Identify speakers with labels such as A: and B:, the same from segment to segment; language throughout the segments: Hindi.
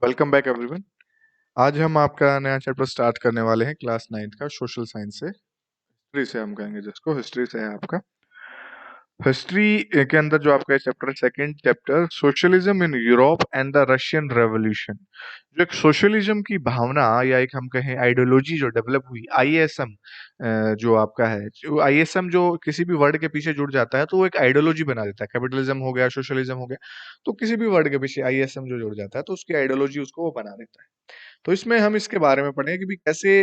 A: Welcome back everyone. आज हम आपका नया चैप्टर स्टार्ट करने वाले हैं क्लास 9 का सोशल साइंस से, हिस्ट्री से हम कहेंगे जिसको हिस्ट्री से है आपका। हिस्ट्री के अंदर जो आपका chapter second chapter socialism in Europe and the Russian revolution. जो एक सोशलिज्म की भावना या एक हम कहें आइडियोलॉजी जो डेवलप हुई, आईएसएम जो आपका है, जो आईएसएम जो किसी भी वर्ड के पीछे जुड़ जाता है तो वो एक आइडियोलॉजी बना देता है। कैपिटलिज्म हो गया, सोशलिज्म हो गया, तो किसी भी वर्ड के पीछे आईएसएम जो जुड़ जाता है तो उसकी आइडियोलॉजी उसको वो बना देता है। तो इसमें हम इसके बारे में पढ़ें कि भी कैसे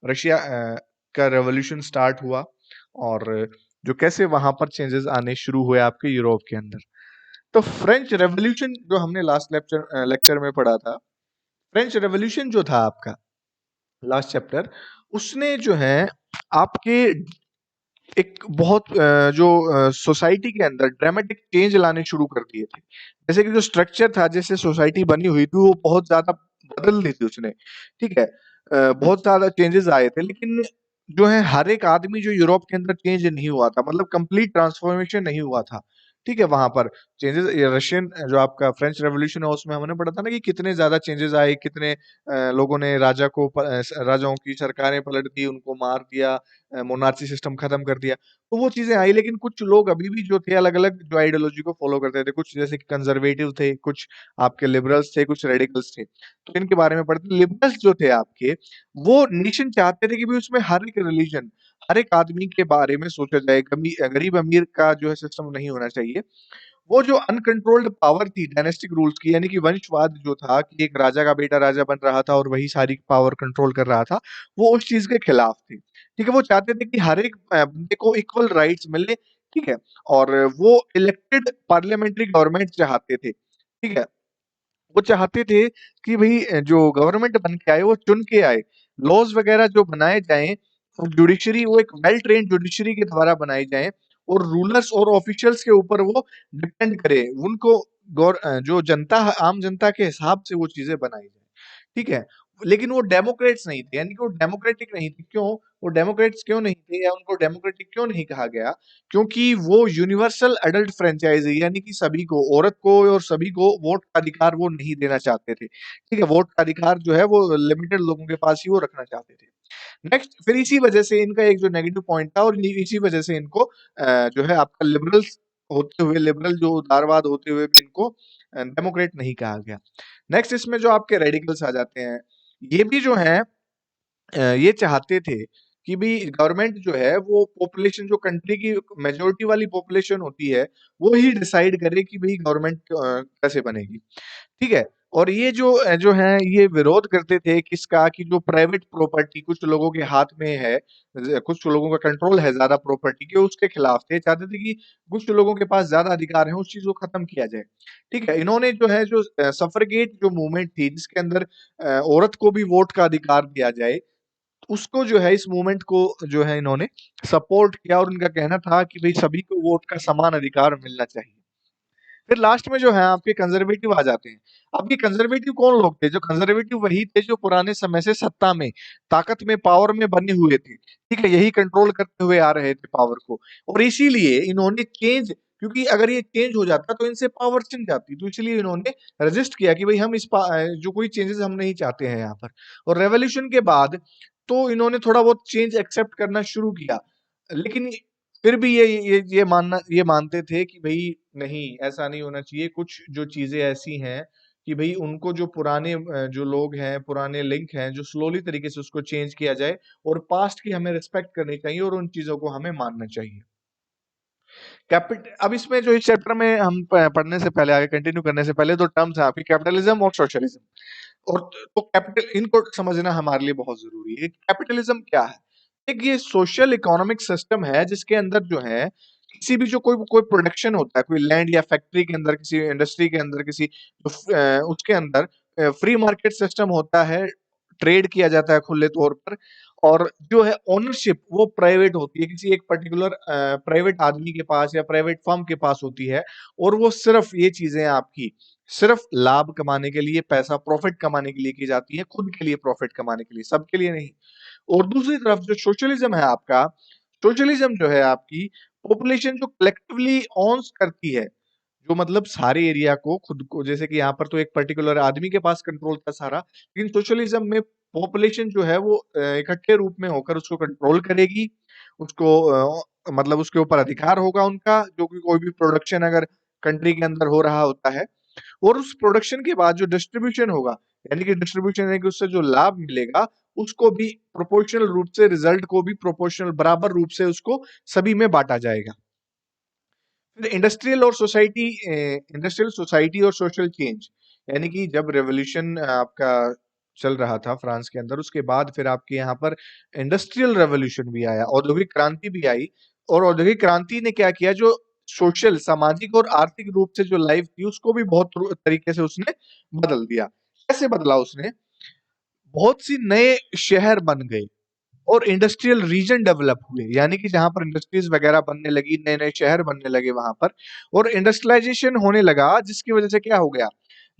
A: रशिया का रेवोल्यूशन स्टार्ट हुआ और जो कैसे वहां पर चेंजेस आने शुरू हुए आपके यूरोप के अंदर। तो फ्रेंच रेवोल्यूशन जो हमने लास्ट लेक्चर में पढ़ा था, फ्रेंच रेवोल्यूशन जो था आपका लास्ट चैप्टर, उसने जो है आपके एक बहुत जो सोसाइटी के अंदर ड्रामेटिक चेंज लाने शुरू कर दिए थे। जैसे कि जो स्ट्रक्चर था, जैसे सोसाइटी बनी हुई थी, वो बहुत ज्यादा बदल दी थी उसने। ठीक है, बहुत ज्यादा चेंजेस आए थे, लेकिन जो है हर एक आदमी जो यूरोप के अंदर चेंज नहीं हुआ था, मतलब कंप्लीट ट्रांसफॉर्मेशन नहीं हुआ था। ठीक है, वहां पर चेंजेस, रशियन जो आपका फ्रेंच रेवोल्यूशन है उसमें हमने पढ़ा था ना कि कितने ज्यादा चेंजेस आए, कितने लोगों ने राजाओं की सरकारें पलट दी, उनको मार दिया, मोनार्ची सिस्टम खत्म कर दिया। तो वो चीजें आई, लेकिन कुछ लोग अभी भी जो थे अलग अलग जो आइडियोलॉजी को फॉलो करते थे, कुछ जैसे कि कंजर्वेटिव थे, कुछ आपके लिबरल्स थे, कुछ रेडिकल्स थे। तो इनके बारे में पढ़ते। लिबरल्स जो थे आपके, वो नेशन चाहते थे कि भी उसमें हर एक रिलीजन, हर एक आदमी के बारे में सोचा जाए, गरीब अमीर का जो है सिस्टम नहीं होना चाहिए। वो जो अनकंट्रोल्ड पावर थी डायनेस्टिक रूल्स की, यानी कि वंशवाद जो था कि एक राजा का बेटा राजा बन रहा था और वही सारी पावर कंट्रोल कर रहा था, वो उस चीज के खिलाफ थे। ठीक है, वो चाहते थे कि हर एक बंदे को इक्वल राइट्स मिले। ठीक है, और वो इलेक्टेड पार्लियामेंट्री गवर्नमेंट चाहते थे। ठीक है, वो चाहते थे कि भाई जो गवर्नमेंट बन के आए वो चुन के आए, लॉज वगैरह जो बनाए जाएं, जुडिशरी वो एक वेल ट्रेन्ड जुडिशरी के द्वारा बनाई जाए, और रूलर्स और ऑफिशियल्स के ऊपर वो डिपेंड करे, उनको जो जनता, आम जनता के हिसाब से वो चीजें बनाई जाए। ठीक है, लेकिन वो डेमोक्रेट्स नहीं थे, यानी कि वो डेमोक्रेटिक नहीं थे। क्यों वो डेमोक्रेट्स क्यों नहीं थे, या उनको डेमोक्रेटिक क्यों नहीं कहा गया? क्योंकि वो यूनिवर्सल एडल्ट फ्रेंचाइजी, यानी कि सभी को, औरत को और सभी को वोट का अधिकार वो नहीं देना चाहते थे। ठीक है, वोट का अधिकार जो है वो लिमिटेड लोगों के पास ही वो रखना चाहते थे। नेक्स्ट, फिर इसी वजह से इनका एक जो नेगेटिव पॉइंट था, और इसी वजह से इनको जो है आपका लिबरल्स होते हुए, लिबरल जो उदारवाद होते हुए भी इनको डेमोक्रेट नहीं कहा गया। नेक्स्ट, इसमें जो आपके रेडिकल्स आ जाते हैं, ये भी जो है ये चाहते थे कि भी गवर्नमेंट जो है वो पॉपुलेशन, जो कंट्री की मेजोरिटी वाली पॉपुलेशन होती है, वो ही डिसाइड करे कि भाई गवर्नमेंट कैसे बनेगी। ठीक है, और ये जो है ये विरोध करते थे किसका, कि जो प्राइवेट प्रॉपर्टी कुछ लोगों के हाथ में है, कुछ लोगों का कंट्रोल है ज्यादा प्रॉपर्टी के, उसके खिलाफ थे। चाहते थे कि कुछ लोगों के पास ज्यादा अधिकार है, उस चीज को खत्म किया जाए। ठीक है, इन्होंने जो है जो सफरगेट जो मूवमेंट थी, जिसके अंदर औरत को भी वोट का अधिकार दिया जाए, उसको जो है, इस मूवमेंट को जो है इन्होंने सपोर्ट किया, और उनका कहना था कि भाई सभी को वोट का समान अधिकार मिलना चाहिए। फिर लास्ट में जो है आपके कंजर्वेटिव आ जाते हैं। अब ये कंजर्वेटिव कौन लोग थे? जो कंजर्वेटिव वही थे जो पुराने समय से सत्ता में, ताकत में, पावर में बने हुए थे। ठीक है, यही कंट्रोल करते हुए आ रहे थे पावर को, और इसीलिए इन्होंने चेंज, क्योंकि अगर ये चेंज हो जाता तो इनसे पावर छिन जाती, तो इसलिए इन्होंने रजिस्ट किया कि भाई हम जो कोई चेंजेस हम नहीं चाहते हैं यहाँ पर। और रेवोल्यूशन के बाद तो इन्होंने थोड़ा बहुत चेंज एक्सेप्ट करना शुरू किया, लेकिन फिर भी ये मानते थे कि भाई नहीं, ऐसा नहीं होना चाहिए। कुछ जो चीजें ऐसी हैं कि भाई उनको, जो पुराने जो लोग हैं, पुराने लिंक हैं, जो स्लोली तरीके से उसको चेंज किया जाए, और पास्ट की हमें रिस्पेक्ट करनी चाहिए, और उन चीजों को हमें मानना चाहिए। अब इसमें जो इस चैप्टर में हम पढ़ने से पहले, आगे कंटिन्यू करने से पहले, दो टर्म्स हैं आपकी, कैपिटलिज्म और सोशलिज्म। और तो कैपिटल, इनको समझना हमारे लिए बहुत जरूरी है। कैपिटलिज्म क्या है? एक ये सोशल इकोनॉमिक सिस्टम है जिसके अंदर जो है किसी भी जो कोई कोई प्रोडक्शन होता है, कोई लैंड या फैक्ट्री के अंदर, किसी इंडस्ट्री के अंदर, किसी उसके अंदर फ्री मार्केट सिस्टम होता है, ट्रेड किया जाता है खुले तौर पर, और जो है ओनरशिप वो प्राइवेट होती है, किसी एक पर्टिकुलर प्राइवेट आदमी के पास या प्राइवेट फर्म के पास होती है, और वो सिर्फ ये चीजें आपकी सिर्फ लाभ कमाने के लिए, पैसा प्रॉफिट कमाने के लिए की जाती है, खुद के लिए प्रॉफिट कमाने के लिए, सबके लिए नहीं। और दूसरी तरफ जो सोशलिज्म है आपका, सोशलिज्म जो है आपकी पॉपुलेशन जो कलेक्टिवली ऑन्स करती है, जो मतलब सारे एरिया को खुद को, जैसे कि यहाँ पर तो एक पर्टिकुलर आदमी के पास कंट्रोल था सारा, लेकिन सोशलिज्म में पॉपुलेशन जो है वो इकट्ठे रूप में होकर उसको कंट्रोल करेगी, उसको मतलब उसके ऊपर अधिकार होगा उनका, जो कि कोई भी प्रोडक्शन अगर कंट्री के अंदर हो रहा होता है, और उस प्रोडक्शन के बाद जो डिस्ट्रीब्यूशन होगा, यानी कि डिस्ट्रीब्यूशन यानी कि उससे जो लाभ मिलेगा, उसको भी प्रोपोर्शनल रूप से, रिजल्ट को भी प्रोपोर्शनल बराबर रूप से उसको सभी में बांटा जाएगा। फिर इंडस्ट्रियल सोसाइटी और सोशल चेंज, यानी कि जब रेवोल्यूशन आपका चल रहा था फ्रांस के अंदर, उसके बाद फिर आपके यहाँ पर इंडस्ट्रियल रेवोल्यूशन भी आया, औद्योगिक क्रांति भी आई। और औद्योगिक क्रांति ने क्या किया, जो सोशल, सामाजिक और आर्थिक रूप से जो लाइफ थी उसको भी बहुत तरीके से उसने बदल दिया। कैसे बदला उसने? बहुत सी नए शहर बन गए और इंडस्ट्रियल रीजन डेवलप हुए, यानी कि जहां पर इंडस्ट्रीज वगैरह बनने लगी, नए नए शहर बनने लगे वहां पर, और इंडस्ट्रियलाइजेशन होने लगा, जिसकी वजह से क्या हो गया,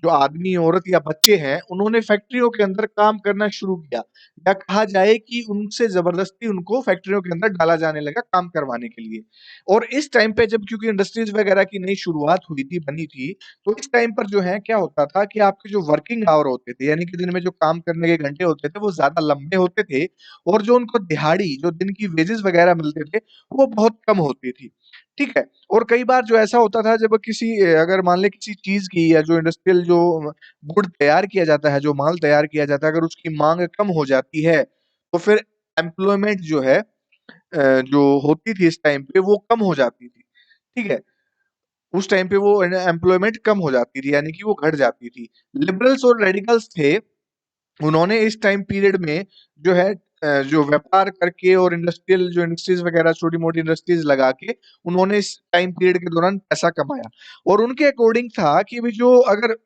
A: जो आदमी, औरत या बच्चे हैं, उन्होंने फैक्ट्रियों के अंदर काम करना शुरू किया, या कहा जाए कि उनसे जबरदस्ती उनको फैक्ट्रियों के अंदर डाला जाने लगा काम करवाने के लिए। और इस टाइम पे जब, क्योंकि इंडस्ट्रीज वगैरह की नई शुरुआत हुई थी, बनी थी, तो इस टाइम पर जो है क्या होता था कि आपके जो वर्किंग आवर होते थे, यानी कि दिन में जो काम करने के घंटे होते थे, वो ज्यादा लंबे होते थे, और जो उनको दिहाड़ी, जो दिन की वेजेस वगैरह मिलते थे, वो बहुत कम होती थी। ठीक है? और कई बार जो ऐसा होता था, जब किसी अगर मान लें किसी चीज की, या जो इंडस्ट्रियल जो गुड तैयार किया जाता है, जो माल तैयार किया जाता है, अगर उसकी मांग कम हो जाती है, तो फिर एम्प्लॉयमेंट जो है जो होती थी इस टाइम पे, वो कम हो जाती थी। ठीक है? उस टाइम पे वो एम्प्लॉयमेंट कम हो जाती थी, यानी कि वो घट जाती थी। लिबरल्स और रेडिकल्स थे, उन्होंने इस टाइम पीरियड में जो है जो व्यापार करके और इंडस्ट्रियल जो इंडस्ट्रीज वगैरह, छोटी मोटी इंडस्ट्रीज लगा के, उन्होंने इस टाइम पीरियड के दौरान पैसा कमाया। और उनके अकॉर्डिंग था कि भी जो, अगर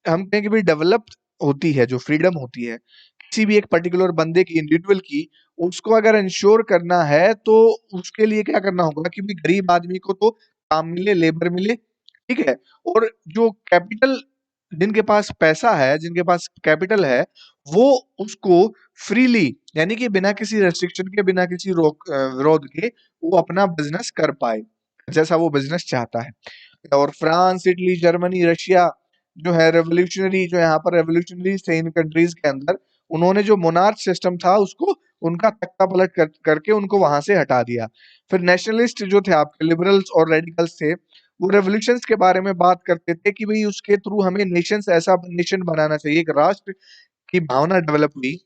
A: हम कहें कि भी डेवलप्ड होती है, जो फ्रीडम होती है किसी भी एक पर्टिकुलर बंदे की, इंडिविजुअल की, उसको अगर इंश्योर करना है, तो उसके लिए क्या करना होगा कि भी गरीब आदमी को तो काम मिले, लेबर मिले। ठीक है? और जो कैपिटल, जिनके पास पैसा है, जिनके पास कैपिटल है, वो उसको फ्रीली, यानी कि बिना किसी रेस्ट्रिक्शन के, बिना किसी विरोध के, वो अपना बिजनेस कर पाए, जैसा वो बिजनेस चाहता है। और फ्रांस, इटली, जर्मनी, रशिया जो है रेवोल्यूशनरी, जो यहाँ पर रेवोल्यूशनरी थे इन कंट्रीज के अंदर, उन्होंने जो मोनार्क सिस्टम था उसको, उनका तख्ता पलट करके उनको वहां से हटा दिया। फिर नेशनलिस्ट जो थे आपके, लिबरल्स और रेडिकल्स थे, वो रेवोल्यूशंस के बारे में बात करते थे कि भाई उसके थ्रू हमें नेशंस, ऐसा नेशन बनाना चाहिए, एक राष्ट्र की भावना डेवलप हुई,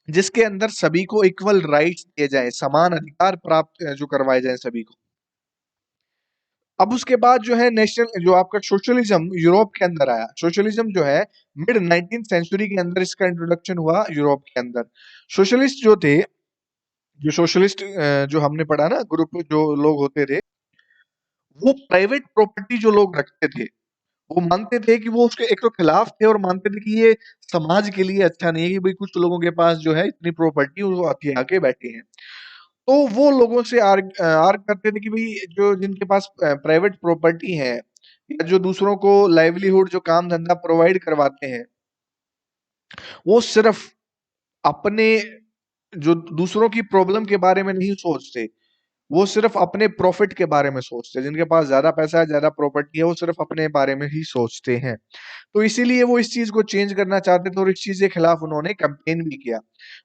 A: जिसके अंदर सभी को इक्वल राइट्स दिए जाएं, समान अधिकार प्राप्त जो करवाए जाएं सभी को। अब उसके बाद जो है नेशनल, जो आपका सोशलिज्म यूरोप के अंदर आया। सोशलिज्म जो है मिड 19th सेंचुरी के अंदर इसका इंट्रोडक्शन हुआ यूरोप के अंदर। सोशलिस्ट जो थे, जो सोशलिस्ट जो हमने पढ़ा ना, ग्रुप जो लोग होते थे, वो प्राइवेट प्रॉपर्टी जो लोग रखते थे, वो मानते थे कि वो उसके एक तो खिलाफ थे, और मानते थे कि ये समाज के लिए अच्छा नहीं है कि भाई कुछ लोगों के पास जो है इतनी प्रॉपर्टी, वो हथिया के बैठे हैं। तो वो लोगों से आर्ग करते थे कि भाई जो, जिनके पास प्राइवेट प्रॉपर्टी है, या जो दूसरों को लाइवलीहुड, जो काम धंधा प्रोवाइड करवाते हैं, वो सिर्फ अपने, जो दूसरों की प्रॉब्लम के बारे में नहीं सोचते, वो सिर्फ अपने प्रॉफिट के बारे में सोचते हैं। जिनके पास ज्यादा पैसा है, ज्यादा प्रॉपर्टी है, वो सिर्फ अपने बारे में ही सोचते हैं। तो इसीलिए वो इस चीज को चेंज करना चाहते थे, और इस चीज के खिलाफ उन्होंने कैंपेन भी किया।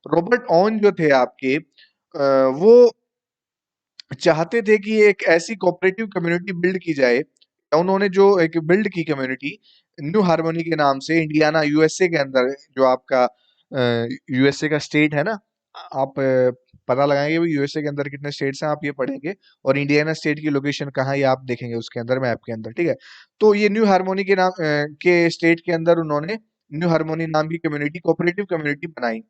A: रॉबर्ट ऑन जो थे आपके, वो चाहते थे कि एक ऐसी कोऑपरेटिव कम्युनिटी बिल्ड की जाए। उन्होंने जो एक बिल्ड की कम्युनिटी न्यू हार्मोनी के नाम से, इंडियाना, यूएसए के अंदर, जो आपका यूएसए का स्टेट है ना, आप पता लगाएंगे भी यूएसए के अंदर कितने स्टेट्स हैं, आप ये पढ़ेंगे, और इंडियाना स्टेट की लोकेशन कहाँ है ये आप देखेंगे उसके अंदर, मैप के अंदर। ठीक है? तो ये न्यू हार्मोनी के नाम के स्टेट के अंदर उन्होंने न्यू हार्मोनी नाम की कम्युनिटी, कोऑपरेटिव कम्युनिटी बनाई।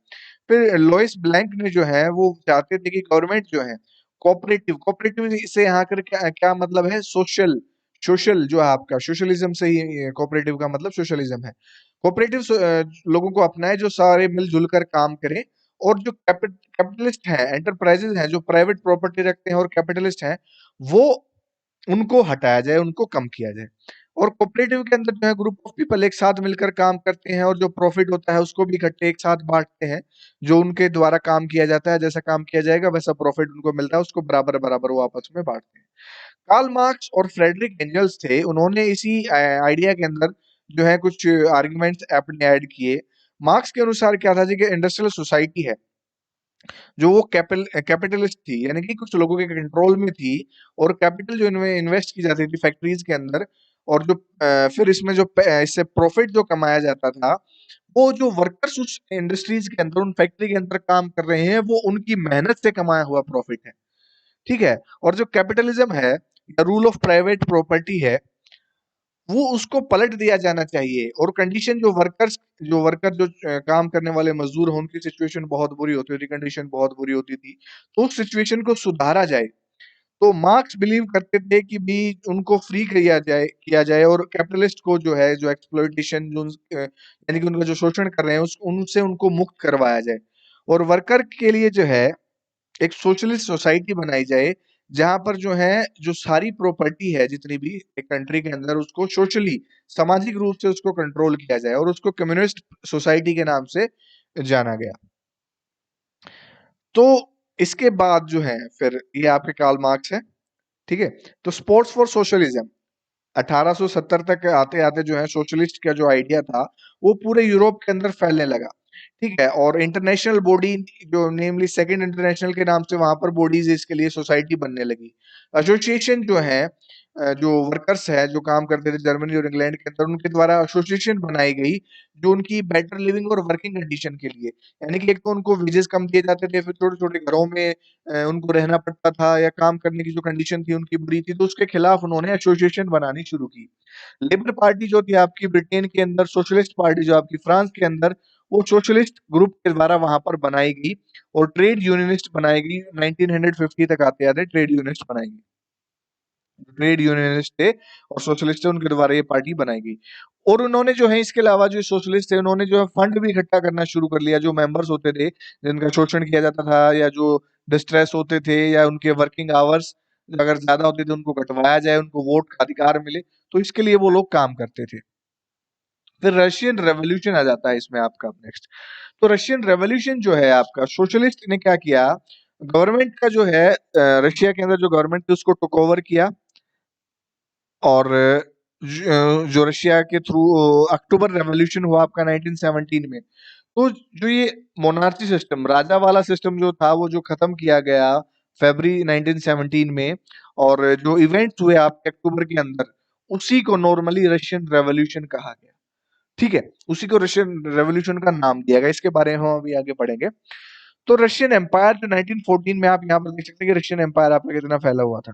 A: फिर लॉइस ब्लैंक ने जो है, वो चाहते थे कि गवर्नमेंट जो है कोऑपरेटिव, कोऑपरेटिव से यहाँ कर क्या क्या मतलब है, सोशल, सोशल जो है आपका सोशलिज्म से ही, कोऑपरेटिव का मतलब सोशलिज्म है। कोऑपरेटिव लोगों को अपनाए, जो सारे मिलजुल कर काम करें, और जो कैपिटलिस्ट हैं, एंटरप्राइजेज हैं, जो प्राइवेट प्रॉपर्टी रखते हैं और कैपिटलिस्ट हैं, वो, उनको हटाया जाए, उनको कम किया जाए। और कोऑपरेटिव के अंदर जो है ग्रुप ऑफ पीपल एक साथ मिलकर काम करते हैं, और जो प्रॉफिट होता है उसको भी इकट्ठे एक साथ बांटते हैं। जो उनके द्वारा काम किया जाता है, जैसा काम किया जाएगा वैसा प्रॉफिट उनको मिलता है, उसको बराबर बराबर वो आपस में बांटते हैं। कार्ल मार्क्स और फ्रेडरिक एंजल्स थे, उन्होंने इसी आइडिया के अंदर जो है कुछ आर्गुमेंट्स अपने ऐड किए। मार्क्स के अनुसार क्या था जी कि इंडस्ट्रियल सोसाइटी है जो वो कैपिटलिस्ट थी, यानी कि कुछ लोगों के कंट्रोल में थी, और कैपिटल जो इनमें इन्वेस्ट की जाती थी फैक्ट्रीज के अंदर, और जो फिर इसमें जो इससे प्रॉफिट जो कमाया जाता था, वो जो वर्कर्स उस इंडस्ट्रीज के अंदर, उन फैक्ट्री के अंदर काम कर रहे हैं, वो उनकी मेहनत से कमाया हुआ प्रॉफिट है। ठीक है। और जो कैपिटलिज्म है या रूल ऑफ प्राइवेट प्रॉपर्टी है, वो उसको पलट दिया जाना चाहिए, और कंडीशन जो वर्कर जो काम करने वाले मजदूर हैं, उनकी सिचुएशन बहुत बुरी होती थी, कंडीशन बहुत बुरी होती थी, तो उस सिचुएशन को सुधारा जाए। तो मार्क्स बिलीव करते थे कि भी उनको फ्री किया जाए, और कैपिटलिस्ट को जो है, जो एक्सप्लॉइटेशन, यानी कि उनका जो शोषण कर रहे हैं, उनसे उनको मुक्त करवाया जाए, और वर्कर के लिए जो है एक सोशलिस्ट सोसाइटी बनाई जाए, जहां पर जो है, जो सारी प्रॉपर्टी है जितनी भी एक कंट्री के अंदर, उसको सोशली, सामाजिक रूप से उसको कंट्रोल किया जाए, और उसको कम्युनिस्ट सोसाइटी के नाम से जाना गया। तो इसके बाद जो है, फिर ये आपके कार्ल मार्क्स है। ठीक है। तो स्पोर्ट्स फॉर सोशलिज्म 1870 तक आते आते जो है, सोशलिस्ट का जो आइडिया था, वो पूरे यूरोप के अंदर फैलने लगा। ठीक है। और इंटरनेशनल बॉडी, जो नेमली सेकंड इंटरनेशनल के नाम से वहां पर बॉडीज इसके लिए सोसाइटी बनने लगी। एसोसिएशन जो है, जो वर्कर्स है जो काम करते थे जर्मनी और इंग्लैंड के अंदर, उनके द्वारा एसोसिएशन बनाई गई, जो उनकी बेटर लिविंग और वर्किंग कंडीशन के लिए, यानी कि एक तो उनको वेजेस कम दिए जाते थे, फिर छोटे छोटे घरों में उनको रहना पड़ता था, या काम करने की जो कंडीशन थी उनकी बुरी थी, तो उसके खिलाफ उन्होंने एसोसिएशन बनानी शुरू की। लेबर पार्टी जो थी आपकी ब्रिटेन के अंदर, सोशलिस्ट पार्टी जो आपकी फ्रांस के अंदर, वो सोशलिस्ट ग्रुप के द्वारा वहां पर बनाई गई, और ट्रेड यूनियनिस्ट बनाई गई। 1950 तक आते आते ट्रेड यूनियनिस्ट बनाई गई। ट्रेड यूनियनिस्ट थे और सोशलिस्ट थे, उनके द्वारा ये पार्टी बनाई गई। और उन्होंने जो है, इसके अलावा जो सोशलिस्ट थे, उन्होंने जो है फंड भी इकट्ठा करना शुरू कर लिया। जो मेंबर्स होते थे जिनका शोषण किया जाता था, या जो डिस्ट्रेस होते थे, या उनके वर्किंग आवर्स अगर ज्यादा होते थे, उनको कटवाया जाए, उनको वोट का अधिकार मिले, तो इसके लिए वो लोग काम करते थे। फिर रशियन रेवोल्यूशन आ जाता है इसमें आपका नेक्स्ट। तो रशियन रेवोल्यूशन जो है आपका, सोशलिस्ट ने क्या किया, गवर्नमेंट का जो है, रशिया के अंदर जो गवर्नमेंट थी उसको टेक ओवर किया, और जो रशिया के थ्रू अक्टूबर रेवोल्यूशन हुआ आपका 1917 में। तो जो ये मोनार्ची सिस्टम, राजा वाला सिस्टम जो था, वो जो खत्म किया गया फरवरी 1917 में, और जो इवेंट्स हुए आपके अक्टूबर के अंदर, उसी को नॉर्मली रशियन रेवोल्यूशन कहा गया। ठीक है। उसी को रशियन रेवोल्यूशन का नाम दिया गया। इसके बारे में हम अभी आगे पढ़ेंगे। तो रशियन एम्पायर जो 1914 में, आप यहाँ पर देख सकते हैं कि रशियन एम्पायर आपका कितना फैला हुआ था।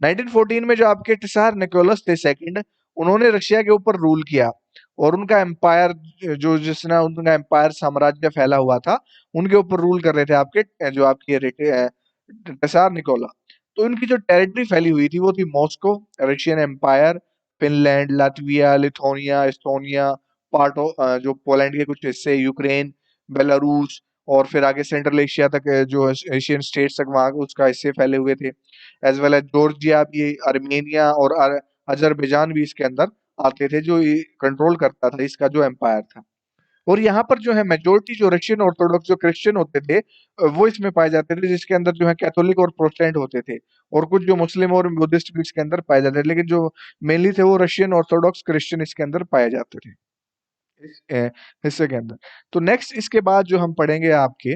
A: 1914 में जो आपके टिसार निकोलस थे सेकंड, उन्होंने रशिया के ऊपर रूल किया, और उनका एम्पायर, जो जिसना उनका एम्पायर साम्राज्य फैला हुआ था, उनके ऊपर रूल कर रहे थे आपके, जो आपके टिसार निकोला। तो उनकी जो टेरिटरी फैली हुई थी, वो थी Moscow, Russian Empire, Finland, Latvia, Lithuania, Estonia, जो पोलैंड के कुछ हिस्से, यूक्रेन, बेलारूस, और फिर आगे सेंट्रल एशिया तक, जो एशियन स्टेट्स तक वहां उसका हिस्से फैले हुए थे, एज वेल एज जॉर्जिया भी, आर्मेनिया और अजरबैजान भी इसके अंदर आते थे, जो कंट्रोल करता था इसका जो एम्पायर था। और यहाँ पर जो है मेजोरिटी जो रशियन ऑर्थोडॉक्स जो क्रिश्चियन होते थे, वो इसमें पाए जाते थे, जिसके अंदर जो है कैथोलिक और प्रोटेस्टेंट होते थे, और कुछ जो मुस्लिम और बुद्धिस्ट भी इसके अंदर पाए जाते थे, लेकिन जो मेनली थे वो रशियन ऑर्थोडॉक्स क्रिश्चियन इसके अंदर पाए जाते थे, इस हिस्से के अंदर। तो नेक्स्ट इसके बाद जो हम पढ़ेंगे आपके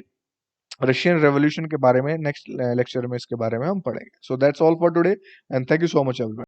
A: रशियन रेवोल्यूशन के बारे में, नेक्स्ट लेक्चर में इसके बारे में हम पढ़ेंगे। So that's all for today, and thank you so much everyone.